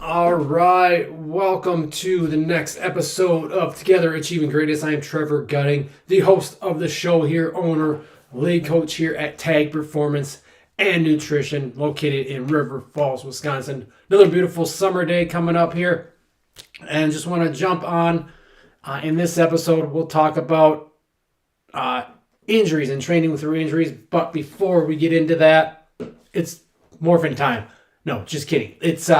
All right, welcome to the next episode of Together Achieving Greatness. I am Trevor Gutting, the host of the show here, owner, lead coach here at Tag Performance and Nutrition, located in River Falls, Wisconsin. Another beautiful summer day coming up here, and just want to jump on. In this episode, we'll talk about injuries and training through injuries. But before we get into that, it's morphin time. No, just kidding. It's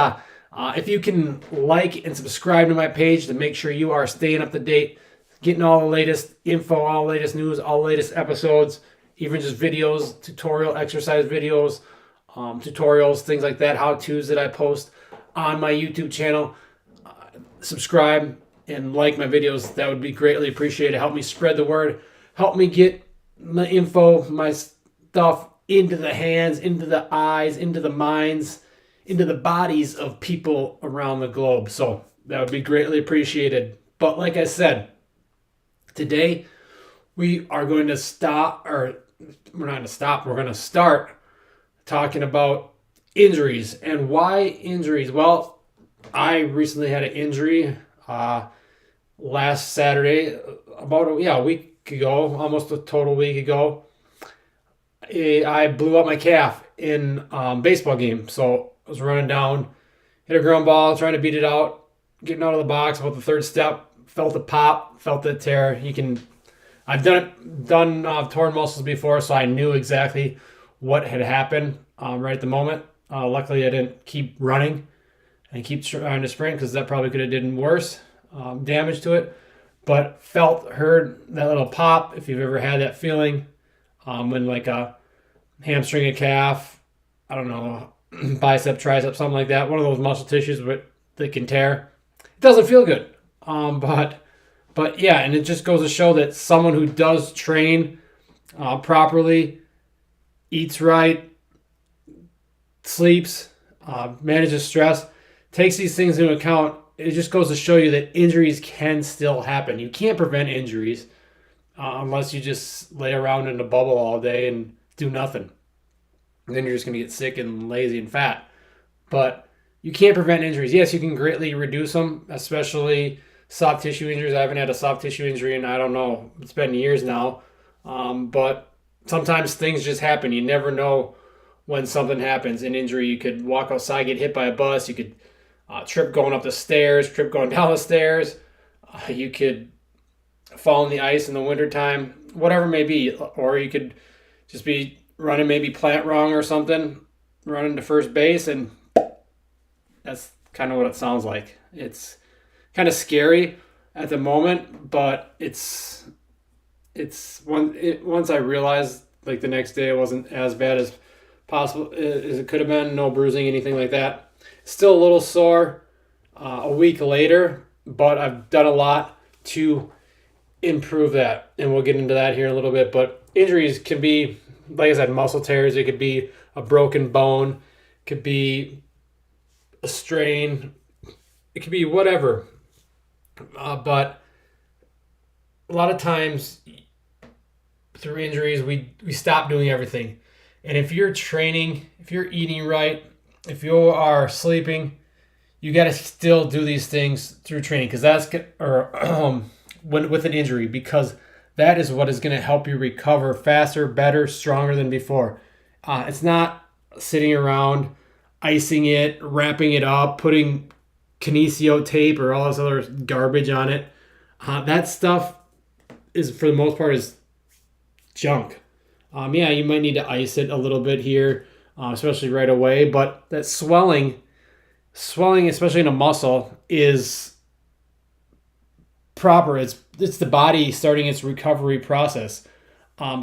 if you can like and subscribe to my page to make sure you are staying up to date, getting all the latest info, all the latest news, all the latest episodes, even just videos, tutorial exercise videos, tutorials, things like that, how-tos that I post on my YouTube channel. Subscribe and like my videos. That would be greatly appreciated. Help me spread the word. Help me get my info, my stuff into the hands, into the eyes, into the minds, into the bodies of people around the globe. So that would be greatly appreciated. But like I said, today we are going to we're going to start talking about injuries. And why injuries? Well, I recently had an injury last Saturday, about a week ago, almost a total week ago. I blew up my calf in a baseball game. So I was running down, hit a ground ball, trying to beat it out, getting out of the box about the third step, felt the pop, felt the tear. I've done torn muscles before, so I knew exactly what had happened right at the moment. Luckily, I didn't keep running and keep trying to sprint because that probably could have done worse damage to it. But heard that little pop. If you've ever had that feeling when like a hamstring, a calf, I don't know, bicep, tricep, something like that, one of those muscle tissues that can tear. It doesn't feel good. But yeah, and it just goes to show that someone who does train properly, eats right, sleeps, manages stress, takes these things into account, it just goes to show you that injuries can still happen. You can't prevent injuries unless you just lay around in a bubble all day and do nothing. And then you're just going to get sick and lazy and fat. But you can't prevent injuries. Yes, you can greatly reduce them, especially soft tissue injuries. I haven't had a soft tissue injury in, I don't know, it's been years now. But sometimes things just happen. You never know when something happens. An injury, you could walk outside, get hit by a bus. You could trip going up the stairs, trip going down the stairs. You could fall in the ice in the wintertime, whatever it may be. Or you could just be running maybe plant wrong or something, running to first base, and that's kind of what it sounds like. It's kind of scary at the moment, but once I realized, like, the next day it wasn't as bad as possible as it could have been, no bruising, anything like that. Still a little sore a week later, but I've done a lot to improve that, and we'll get into that here in a little bit. But injuries can be, like I said, muscle tears. It could be a broken bone. It could be a strain. It could be whatever. But a lot of times through injuries, we stop doing everything. And if you're training, if you're eating right, if you are sleeping, you got to still do these things through training, because with an injury, because that is what is going to help you recover faster, better, stronger than before. It's not sitting around, icing it, wrapping it up, putting kinesio tape or all this other garbage on it. That stuff is, for the most part, is junk. You might need to ice it a little bit here, especially right away. But that swelling, especially in a muscle, is proper. It's the body starting its recovery process.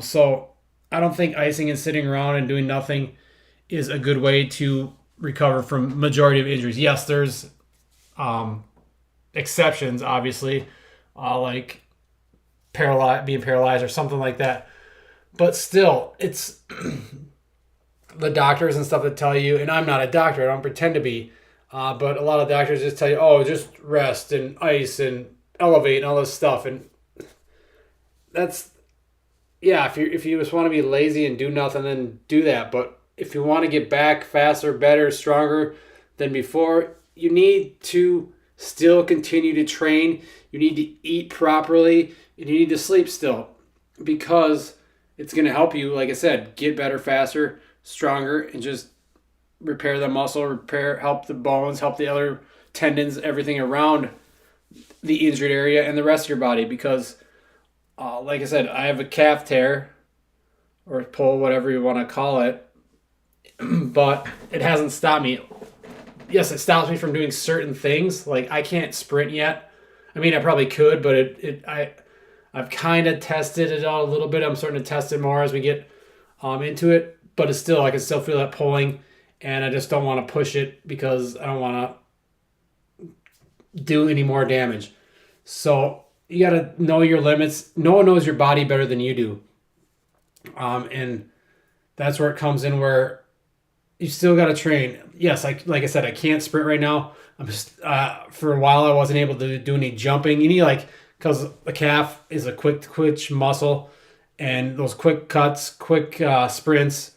So I don't think icing and sitting around and doing nothing is a good way to recover from majority of injuries. Yes, there's exceptions, obviously, like being paralyzed or something like that. But still, it's the doctors and stuff that tell you, and I'm not a doctor, I don't pretend to be, but a lot of doctors just tell you, oh, just rest and ice and elevate and all this stuff. And that's, yeah, if you just want to be lazy and do nothing, then do that. But if you want to get back faster, better, stronger than before, you need to still continue to train. You need to eat properly, and you need to sleep still, because it's going to help you, like I said, get better faster, stronger, and just repair the muscle, help the bones, help the other tendons, everything around the injured area and the rest of your body. Because, like I said, I have a calf tear or pull, whatever you want to call it, but it hasn't stopped me. Yes, it stops me from doing certain things. Like, I can't sprint yet. I mean, I probably could, but I've kind of tested it out a little bit. I'm starting to test it more as we get into it, but it's still, I can still feel that pulling, and I just don't want to push it because I don't want to do any more damage. So you got to know your limits. No one knows your body better than you do. And that's where it comes in, where you still got to train. Yes, like I said, I can't sprint right now. I'm just, for a while I wasn't able to do any jumping. You need, because the calf is a quick twitch muscle, and those quick cuts, quick sprints,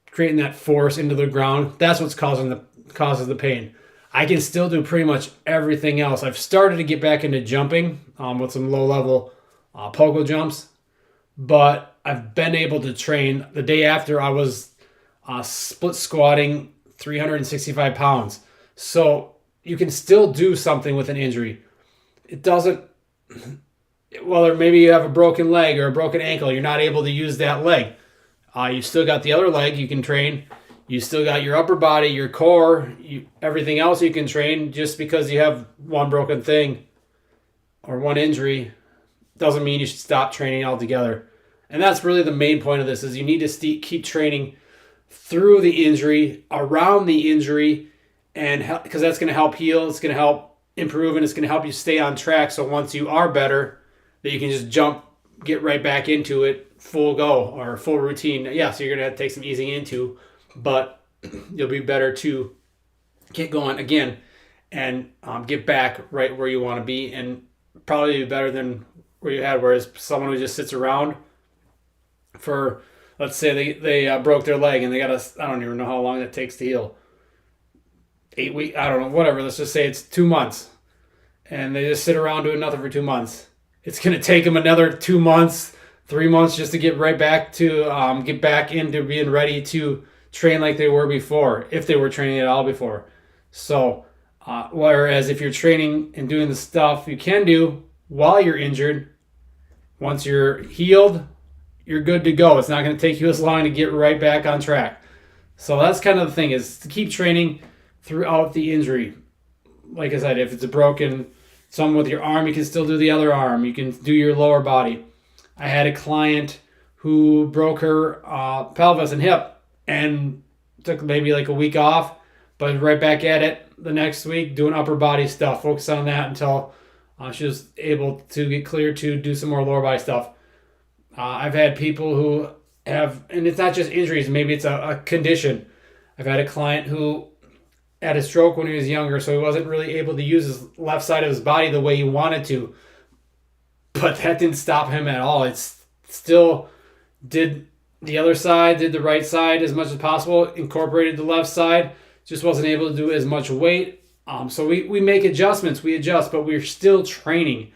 creating that force into the ground, that's what's causes the pain. I can still do pretty much everything else. I've started to get back into jumping with some low-level pogo jumps, but I've been able to train. The day after, I was split squatting 365 pounds. So you can still do something with an injury. It doesn't, well, maybe you have a broken leg or a broken ankle, you're not able to use that leg. You still got the other leg you can train. You still got your upper body, your core, everything else you can train. Just because you have one broken thing or one injury doesn't mean you should stop training altogether. And that's really the main point of this, is you need to keep training through the injury, around the injury, and because that's going to help heal, it's going to help improve, and it's going to help you stay on track. So once you are better, that you can just get right back into it, full go or full routine. Yeah, so you're going to have to take some easing into, but you'll be better to get going again and get back right where you want to be, and probably be better than where you had. Whereas someone who just sits around for, let's say they broke their leg and they got I don't even know how long that takes to heal. 8 weeks, I don't know, whatever. Let's just say it's 2 months, and they just sit around doing nothing for 2 months. It's going to take them another 2 months, 3 months just to get right back to get back into being ready to train like they were before, if they were training at all before. So, whereas if you're training and doing the stuff you can do while you're injured, once you're healed, you're good to go. It's not going to take you as long to get right back on track. So that's kind of the thing, is to keep training throughout the injury. Like I said, if it's a broken, something with your arm, you can still do the other arm. You can do your lower body. I had a client who broke her pelvis and hip and took maybe like a week off, but right back at it the next week doing upper body stuff. Focus on that until she was able to get clear to do some more lower body stuff. I've had people who have, and it's not just injuries, maybe it's a condition. I've had a client who had a stroke when he was younger, so he wasn't really able to use his left side of his body the way he wanted to. But that didn't stop him at all. It's still did the other side, did the right side as much as possible, incorporated the left side, just wasn't able to do as much weight. So we make adjustments, we adjust, but we're still training.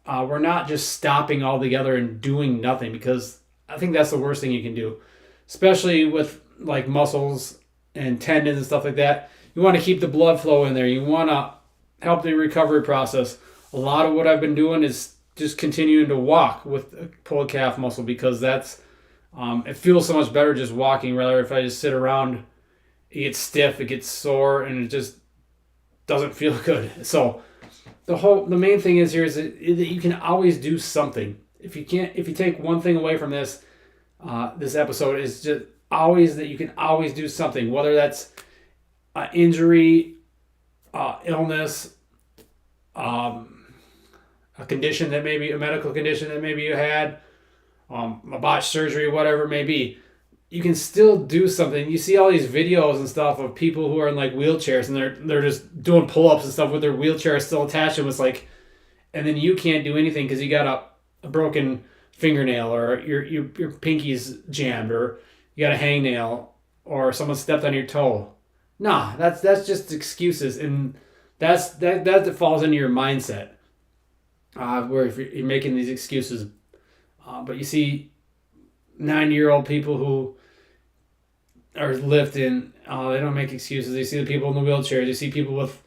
We're not just stopping altogether and doing nothing, because I think that's the worst thing you can do, especially with like muscles and tendons and stuff like that. You want to keep the blood flow in there. You want to help the recovery process. A lot of what I've been doing is just continuing to walk with a pulled calf muscle, because that's it feels so much better just walking, rather if I just sit around, it gets stiff, it gets sore, and it just doesn't feel good. So the main thing is here is that you can always do something. If you take one thing away from this episode, is just always that you can always do something, whether that's injury, illness, a condition that maybe a medical condition that maybe you had, a botched surgery, whatever it may be. You can still do something. You see all these videos and stuff of people who are in like wheelchairs, and they're just doing pull-ups and stuff with their wheelchair still attached. And it's like, and then you can't do anything because you got a broken fingernail, or your pinky's jammed, or you got a hangnail, or someone stepped on your toe. Nah, that's just excuses, and that falls into your mindset. Where if you're making these excuses, but you see 90-year-old people who are lifting, they don't make excuses. You see the people in the wheelchairs. You see people with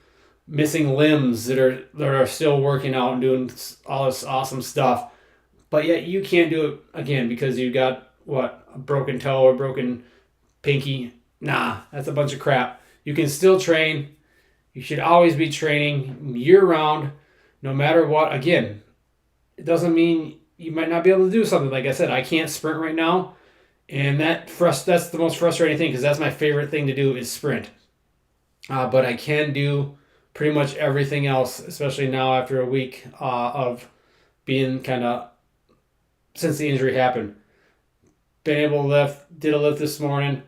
missing limbs that are still working out and doing all this awesome stuff, but yet you can't do it again because you got a broken toe or broken pinky. Nah, that's a bunch of crap. You can still train. You should always be training year round, no matter what. Again, it doesn't mean you might not be able to do something. Like I said, I can't sprint right now, and that's the most frustrating thing because that's my favorite thing to do is sprint. But I can do pretty much everything else, especially now after a week of being kind of since the injury happened. Been able to lift, did a lift this morning,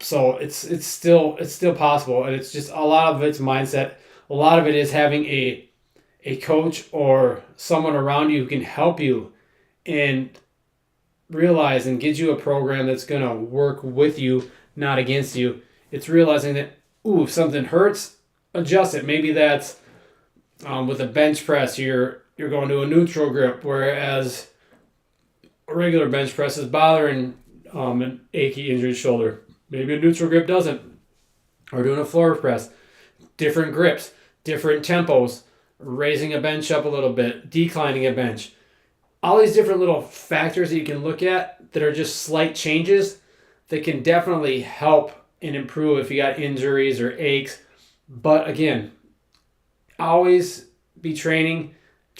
so it's still possible, and it's just a lot of it's mindset. A lot of it is having a coach or someone around you who can help you and realize and get you a program that's going to work with you, not against you. It's realizing that, if something hurts, adjust it. Maybe that's with a bench press, you're going to a neutral grip, whereas a regular bench press is bothering an achy, injured shoulder. Maybe a neutral grip doesn't. Or doing a floor press. Different grips, different tempos, raising a bench up a little bit, declining a bench. All these different little factors that you can look at that are just slight changes that can definitely help and improve if you got injuries or aches. But again, always be train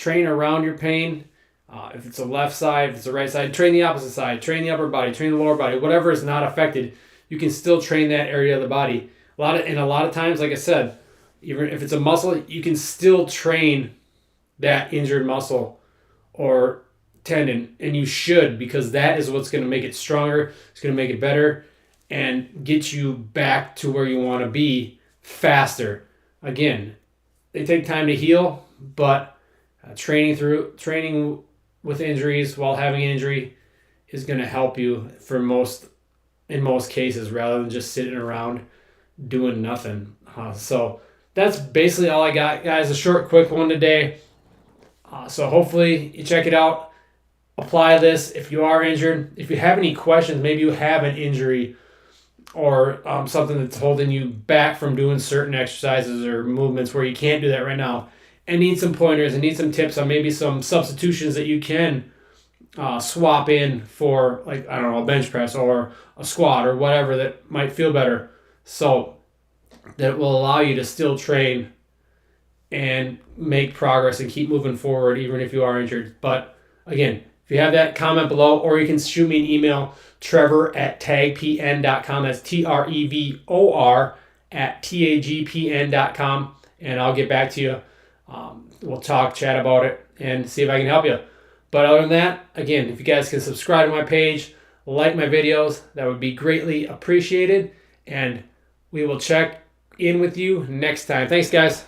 around your pain. If it's a left side, if it's a right side, train the opposite side, train the upper body, train the lower body, whatever is not affected, you can still train that area of the body. A lot of times, like I said, even if it's a muscle, you can still train that injured muscle or tendon, and you should, because that is what's going to make it stronger. It's going to make it better and get you back to where you want to be faster. Again, they take time to heal, but training with injuries while having an injury is going to help you in most cases, rather than just sitting around doing nothing. So that's basically all I got, guys. A short, quick one today. So hopefully you check it out. Apply this if you are injured. If you have any questions, maybe you have an injury or something that's holding you back from doing certain exercises or movements where you can't do that right now, and need some pointers and need some tips on maybe some substitutions that you can swap in for, like, I don't know, a bench press or a squat or whatever that might feel better, so that will allow you to still train and make progress and keep moving forward even if you are injured. But again, if you have that, comment below, or you can shoot me an email, trevor@tagpn.com. That's trevor@tagpn.com, and I'll get back to you. We'll chat about it, and see if I can help you. But other than that, again, if you guys can subscribe to my page, like my videos, that would be greatly appreciated, and we will check in with you next time. Thanks, guys.